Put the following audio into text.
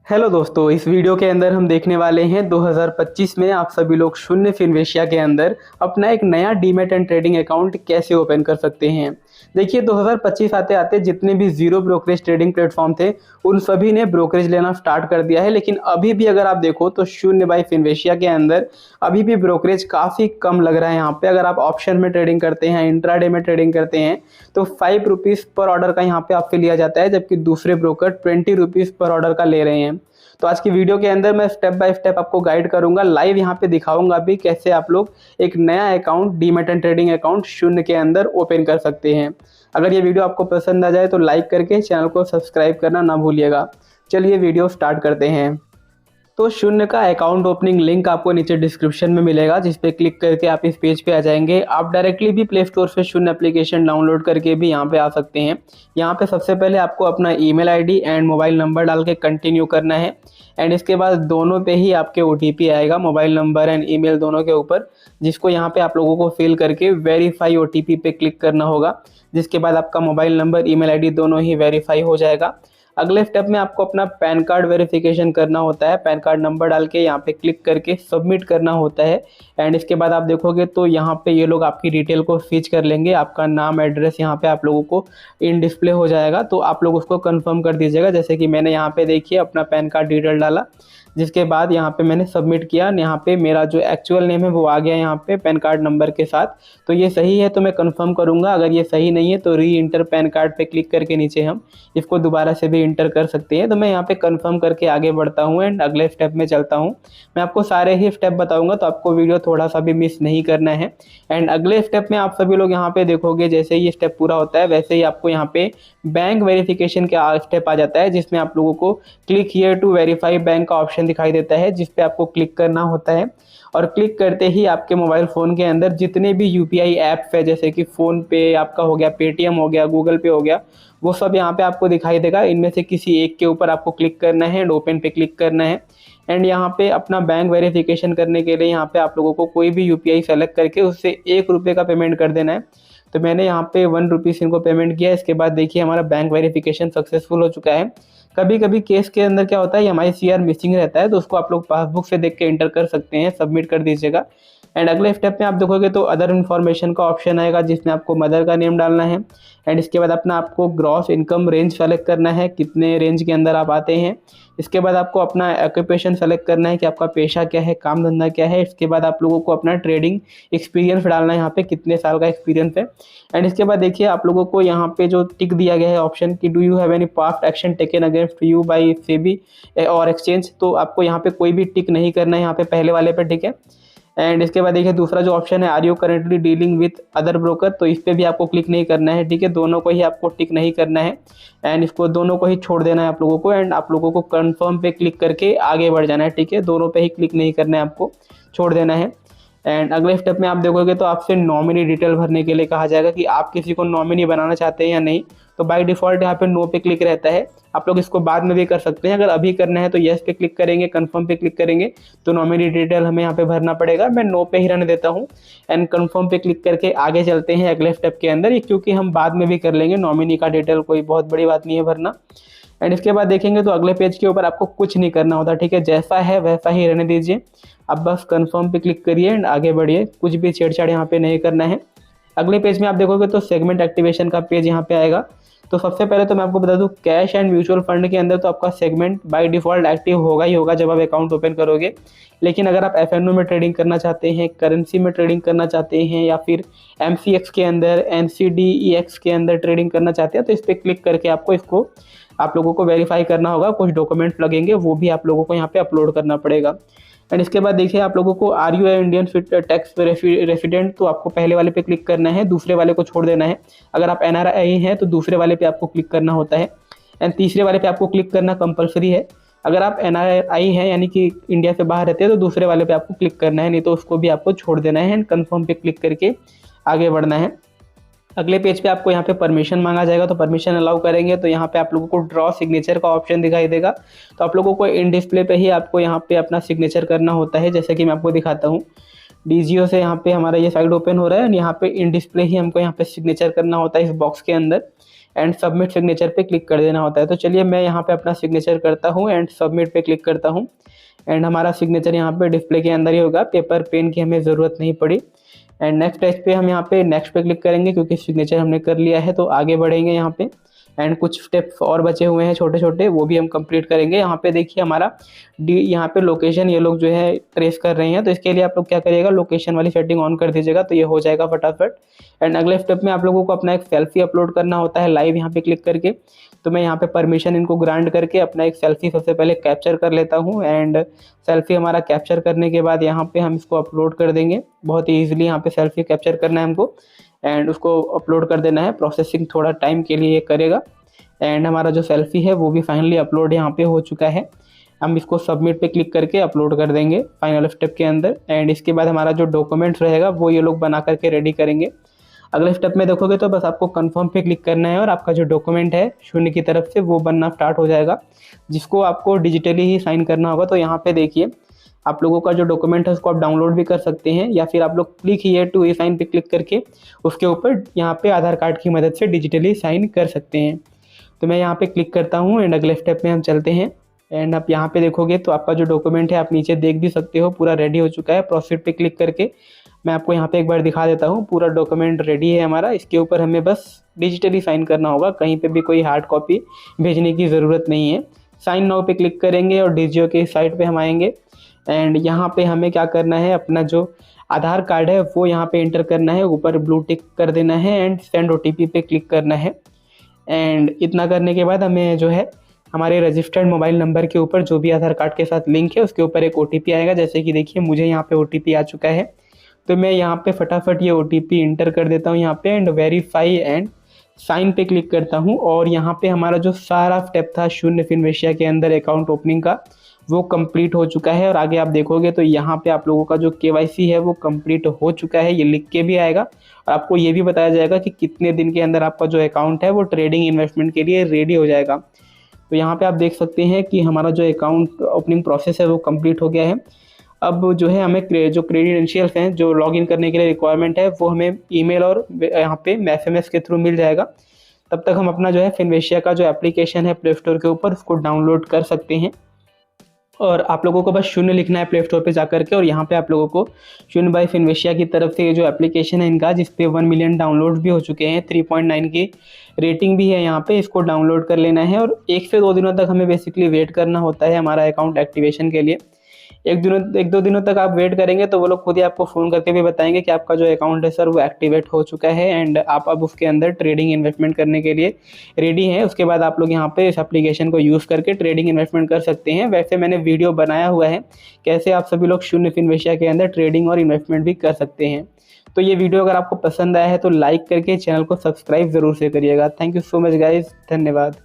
Hello दोस्तों, इस video के अंदर हम देखने वाले हैं 2025 में आप सभी लोग शून्य फिनवेशिया के अंदर अपना एक नया डीमैट एंड ट्रेडिंग अकाउंट कैसे ओपन कर सकते हैं। देखिए 2025 आते आते जितने भी जीरो ब्रोकरेज ट्रेडिंग प्लेटफॉर्म थे उन सभी ने ब्रोकरेज लेना स्टार्ट कर दिया है, लेकिन अभी भी अगर आप देखो तो शून्य बाई फिनवेशिया के अंदर अभी भी ब्रोकरेज काफ़ी कम लग रहा है। यहाँ पे अगर आप ऑप्शन में ट्रेडिंग करते हैं, इंट्राडे में ट्रेडिंग करते हैं तो 5 रुपीज़ पर ऑर्डर का यहाँ पे आपसे लिया जाता है, जबकि दूसरे ब्रोकर 20 रुपीज़ पर ऑर्डर का ले रहे हैं। तो आज की वीडियो के अंदर मैं स्टेप बाय स्टेप आपको गाइड करूंगा, लाइव यहाँ पे दिखाऊंगा भी कैसे आप लोग एक नया account demat and trading account शून्य के अंदर ओपन कर सकते हैं। अगर ये वीडियो आपको पसंद आ जाए तो लाइक करके चैनल को सब्सक्राइब करना ना भूलिएगा। चलिए वीडियो स्टार्ट करते हैं। तो शून्य का अकाउंट ओपनिंग लिंक आपको नीचे डिस्क्रिप्शन में मिलेगा, जिस पे क्लिक करके आप इस पेज पे आ जाएंगे। आप डायरेक्टली भी प्ले स्टोर से शून्य एप्लीकेशन डाउनलोड करके भी यहाँ पे आ सकते हैं। यहाँ पे सबसे पहले आपको अपना email ID and mobile number डाल के कंटिन्यू करना है एंड इसके बाद दोनों पे ही आपके OTP आएगा, मोबाइल नंबर एंड ईमेल दोनों के ऊपर, जिसको यहाँ पे आप लोगों को फिल करके वेरीफाई OTP पे क्लिक करना होगा, जिसके बाद आपका मोबाइल नंबर ईमेल आईडी दोनों ही वेरीफाई हो जाएगा। अगले स्टेप में आपको अपना पैन कार्ड वेरिफिकेशन करना होता है। पैन कार्ड नंबर डाल के यहाँ पे क्लिक करके सबमिट करना होता है एंड इसके बाद आप देखोगे तो यहाँ पे ये लोग आपकी डिटेल को फीच कर लेंगे। आपका नाम, एड्रेस यहाँ पे आप लोगों को इन डिस्प्ले हो जाएगा, तो आप लोग उसको कंफर्म कर दीजिएगा। जैसे कि मैंने यहाँ पे देखिए अपना पैन कार्ड डिटेल डाला, जिसके बाद यहाँ पे मैंने सबमिट किया। यहाँ पे मेरा जो एक्चुअल नेम है वो आ गया यहाँ पे पैन कार्ड नंबर के साथ। तो ये सही है तो मैं कंफर्म करूँगा, अगर ये सही नहीं है तो री इंटर पैन कार्ड पे क्लिक करके नीचे हम इसको दोबारा से भी इंटर कर सकते हैं। तो मैं यहाँ पे कंफर्म करके आगे बढ़ता हूँ एंड अगले स्टेप में चलता हूँ। मैं आपको सारे ही स्टेप बताऊँगा तो आपको वीडियो थोड़ा सा भी मिस नहीं करना है। एंड अगले स्टेप में आप सभी लोग यहाँ पे देखोगे जैसे ये स्टेप पूरा होता है वैसे ही आपको यहाँ पे बैंक वेरिफिकेशन का स्टेप आ जाता है, जिसमें आप लोगों को click here to verify bank का ऑप्शन दिखाई देता है, जिस पे आपको क्लिक करना होता है। और क्लिक करते ही आपके मोबाइल फ़ोन के अंदर जितने भी UPI ऐप्स है, जैसे कि फ़ोन पे आपका हो गया, पेटीएम हो गया, गूगल पे हो गया, वो सब यहाँ पे आपको दिखाई देगा। इनमें से किसी एक के ऊपर आपको क्लिक करना है एंड ओपन पे क्लिक करना है एंड यहाँ पे अपना बैंक वेरिफिकेशन करने के लिए यहाँ पे आप लोगों को कोई भी UPI सेलेक्ट करके उससे 1 रुपये का पेमेंट कर देना है। तो मैंने यहाँ पे 1 रुपीज़ इनको पेमेंट किया। इसके बाद देखिए हमारा बैंक वेरिफिकेशन सक्सेसफुल हो चुका है। कभी कभी केस के अंदर क्या होता है, MICR मिसिंग रहता है, तो उसको आप लोग पासबुक से देख के इंटर कर सकते हैं, सबमिट कर दीजिएगा। एंड अगले स्टेप में आप देखोगे तो अदर इन्फॉर्मेशन का ऑप्शन आएगा, जिसमें आपको मदर का नेम डालना है एंड इसके बाद अपना आपको ग्रॉस इनकम रेंज सेलेक्ट करना है, कितने रेंज के अंदर आप आते हैं। इसके बाद आपको अपना ऑक्यूपेशन सेलेक्ट करना है कि आपका पेशा क्या है, काम धंधा क्या है। इसके बाद आप लोगों को अपना ट्रेडिंग एक्सपीरियंस डालना है, यहाँ पे कितने साल का एक्सपीरियंस है। एंड इसके बाद देखिए आप लोगों को यहाँ पे जो टिक दिया गया है ऑप्शन कि do you have any past action taken against you by SEBI और एक्सचेंज, तो आपको यहाँ पे कोई भी टिक नहीं करना है, यहाँ पे पहले वाले पे टिक है। एंड इसके बाद देखिए दूसरा जो ऑप्शन है are you currently dealing with other broker, तो इस पर भी आपको क्लिक नहीं करना है, ठीक है, दोनों को ही आपको टिक नहीं करना है एंड इसको दोनों को ही छोड़ देना है आप लोगों को। एंड आप लोगों को कंफर्म पे क्लिक करके आगे बढ़ जाना है, ठीक है, दोनों पे ही क्लिक नहीं करना है, आपको छोड़ देना है। एंड अगले स्टेप में आप देखोगे तो आपसे नॉमिनी डिटेल भरने के लिए कहा जाएगा कि आप किसी को नॉमिनी बनाना चाहते हैं या नहीं। तो बाय डिफ़ॉल्ट यहाँ पे नो पे क्लिक रहता है, आप लोग इसको बाद में भी कर सकते हैं। अगर अभी करना है तो येस पे क्लिक करेंगे, कंफर्म पे क्लिक करेंगे तो नॉमिनी डिटेल हमें यहाँ पे भरना पड़ेगा। मैं नो पे ही रहने देता हूँ एंड कंफर्म पे क्लिक करके आगे चलते हैं अगले स्टेप के अंदर, क्योंकि हम बाद में भी कर लेंगे, नॉमिनी का डिटेल कोई बहुत बड़ी बात नहीं है भरना। एंड इसके बाद देखेंगे तो अगले पेज के ऊपर आपको कुछ नहीं करना होता, ठीक है, जैसा है वैसा ही रहने दीजिए। अब बस कंफर्म पे क्लिक करिए एंड आगे बढ़िए, कुछ भी छेड़छाड़ यहाँ पे नहीं करना है। अगले पेज में आप देखोगे तो सेगमेंट एक्टिवेशन का पेज यहाँ पे आएगा। तो सबसे पहले तो मैं आपको बता दूं, कैश एंड म्यूचुअल फंड के अंदर तो आपका सेगमेंट बाय डिफ़ॉल्ट एक्टिव होगा ही होगा जब आप अकाउंट ओपन करोगे। लेकिन अगर आप FNO में ट्रेडिंग करना चाहते हैं, करेंसी में ट्रेडिंग करना चाहते हैं या फिर MCX के अंदर, NCDEX के अंदर ट्रेडिंग करना चाहते हैं, तो इस पर क्लिक करके आपको इसको आप लोगों को वेरीफाई करना होगा। कुछ डॉक्यूमेंट्स लगेंगे, वो भी आप लोगों को यहाँ पे अपलोड करना पड़ेगा। एंड इसके बाद देखिए आप लोगों को are you Indian tax resident, तो आपको पहले वाले पे क्लिक करना है, दूसरे वाले को छोड़ देना है। अगर आप NRI हैं तो दूसरे वाले पे आपको क्लिक करना होता है एंड तीसरे वाले पे आपको क्लिक करना कंपलसरी है। अगर आप NRI हैं यानी कि इंडिया से बाहर रहते हैं तो दूसरे वाले पे आपको क्लिक करना है, नहीं तो उसको भी आपको छोड़ देना है एंड कन्फर्म पे क्लिक करके आगे बढ़ना है। अगले पेज पे आपको यहाँ पे परमिशन मांगा जाएगा, तो परमिशन अलाउ करेंगे तो यहाँ पे आप लोगों को ड्रॉ सिग्नेचर का ऑप्शन दिखाई देगा। तो आप लोगों को इन डिस्प्ले पे ही आपको यहाँ पे अपना सिग्नेचर करना होता है, जैसे कि मैं आपको दिखाता हूँ। DGO से यहाँ पे हमारा ये साइड ओपन हो रहा है एंड यहाँ पे इन डिस्प्ले ही हमको यहाँ पे सिग्नेचर करना होता है इस बॉक्स के अंदर। एंड सबमिट सिग्नेचर पे क्लिक कर देना होता है। तो चलिए मैं यहाँ पे अपना सिग्नेचर करता हूँ एंड सबमिट पे क्लिक करता हूँ एंड हमारा सिग्नेचर यहाँ पे डिस्प्ले के अंदर ही होगा, पेपर पेन की हमें ज़रूरत नहीं पड़ी। एंड नेक्स्ट पेज पे हम यहाँ पे नेक्स्ट पे क्लिक करेंगे क्योंकि सिग्नेचर हमने कर लिया है, तो आगे बढ़ेंगे यहाँ पे। एंड कुछ स्टेप्स और बचे हुए हैं छोटे छोटे, वो भी हम कंप्लीट करेंगे। यहाँ पे देखिए हमारा यहाँ पे लोकेशन ये लोग जो है ट्रेस कर रहे हैं, तो इसके लिए आप लोग क्या करिएगा, लोकेशन वाली सेटिंग ऑन कर दीजिएगा तो ये हो जाएगा फटाफट। एंड अगले स्टेप में आप लोगों को अपना एक सेल्फी अपलोड करना होता है लाइव यहाँ पे क्लिक करके। तो मैं यहाँ पे परमिशन इनको ग्रांट करके अपना एक सेल्फी सबसे पहले कैप्चर कर लेता हूँ। एंड सेल्फी हमारा कैप्चर करने के बाद यहाँ पे हम इसको अपलोड कर देंगे। बहुत ही ईजिली यहाँ पे सेल्फी कैप्चर करना है हमको एंड उसको अपलोड कर देना है। प्रोसेसिंग थोड़ा टाइम के लिए ये करेगा। एंड हमारा जो सेल्फी है वो भी फाइनली अपलोड यहाँ पे हो चुका है। हम इसको सबमिट पे क्लिक करके अपलोड कर देंगे फाइनल स्टेप के अंदर। एंड इसके बाद हमारा जो डॉक्यूमेंट्स रहेगा वो ये लोग बना करके रेडी करेंगे। अगले स्टेप में देखोगे तो बस आपको कंफर्म पे क्लिक करना है और आपका जो डॉक्यूमेंट है शून्य की तरफ से वो बनना स्टार्ट हो जाएगा, जिसको आपको डिजिटली ही साइन करना होगा। तो यहाँ पे देखिए आप लोगों का जो डॉक्यूमेंट है उसको आप डाउनलोड भी कर सकते हैं, या फिर आप लोग क्लिक हियर टू साइन पे क्लिक करके उसके ऊपर यहाँ पे आधार कार्ड की मदद से डिजिटली साइन कर सकते हैं। तो मैं यहाँ पे क्लिक करता हूँ एंड अगले स्टेप में हम चलते हैं। एंड आप यहाँ पे देखोगे तो आपका जो डॉक्यूमेंट है आप नीचे देख भी सकते हो, पूरा रेडी हो चुका है। प्रोसीड पे क्लिक करके मैं आपको यहाँ पे एक बार दिखा देता हूँ, पूरा डॉक्यूमेंट रेडी है हमारा। इसके ऊपर हमें बस डिजिटली साइन करना होगा, कहीं पे भी कोई हार्ड कॉपी भेजने की ज़रूरत नहीं है। साइन नाउ पे क्लिक करेंगे और डिजियो के साइट पे हम आएंगे। एंड यहाँ पे हमें क्या करना है, अपना जो आधार कार्ड है वो यहाँ पे एंटर करना है, ऊपर ब्लू टिक कर देना है एंड सेंड OTP पे क्लिक करना है। एंड इतना करने के बाद हमें जो है हमारे रजिस्टर्ड मोबाइल नंबर के ऊपर जो भी आधार कार्ड के साथ लिंक है उसके ऊपर एक OTP आएगा। जैसे कि देखिए मुझे यहाँ पे OTP आ चुका है, तो मैं यहाँ पे फटाफट ये OTP इंटर कर देता हूँ यहाँ पे एंड वेरीफाई एंड साइन पे क्लिक करता हूँ। और यहाँ पे हमारा जो सारा स्टेप था शून्य फिनवेशिया के अंदर अकाउंट ओपनिंग का वो कंप्लीट हो चुका है। और आगे आप देखोगे तो यहाँ पे आप लोगों का जो KYC है वो कंप्लीट हो चुका है, ये लिख के भी आएगा और आपको ये भी बताया जाएगा कि कितने दिन के अंदर आपका जो अकाउंट है वो ट्रेडिंग इन्वेस्टमेंट के लिए रेडी हो जाएगा। तो यहाँ पे आप देख सकते हैं कि हमारा जो अकाउंट ओपनिंग प्रोसेस है वो कंप्लीट हो गया है। अब जो है हमें जो क्रेडेंशियल्स हैं जो लॉगिन करने के लिए रिक्वायरमेंट है वो हमें ईमेल और यहाँ पे SMS के थ्रू मिल जाएगा। तब तक हम अपना जो है फिनवेशिया का जो एप्लीकेशन है प्ले स्टोर के ऊपर उसको डाउनलोड कर सकते हैं। और आप लोगों को बस शून्य लिखना है प्ले स्टोर पे जाकर के, और यहाँ पे आप लोगों को शून्य बाय फिनवेशिया की तरफ से ये जो एप्लीकेशन है इनका, जिसपे 1 मिलियन डाउनलोड भी हो चुके हैं, 3.9 की रेटिंग भी है यहाँ पे, इसको डाउनलोड कर लेना है। और 1 से 2 दिनों तक हमें बेसिकली वेट करना होता है हमारा अकाउंट एक्टिवेशन के लिए। एक दो दिनों तक आप वेट करेंगे तो वो लोग खुद ही आपको फ़ोन करके भी बताएंगे कि आपका जो अकाउंट है सर वो एक्टिवेट हो चुका है एंड आप अब उसके अंदर ट्रेडिंग इन्वेस्टमेंट करने के लिए रेडी हैं। उसके बाद आप लोग यहाँ पे इस एप्लीकेशन को यूज़ करके ट्रेडिंग इन्वेस्टमेंट कर सकते हैं। वैसे मैंने वीडियो बनाया हुआ है कैसे आप सभी लोग शून्य फिनवेशिया के अंदर ट्रेडिंग और इन्वेस्टमेंट भी कर सकते हैं। तो ये वीडियो अगर आपको पसंद आया है तो लाइक करके चैनल को सब्सक्राइब ज़रूर से करिएगा। Thank you so much guys, धन्यवाद।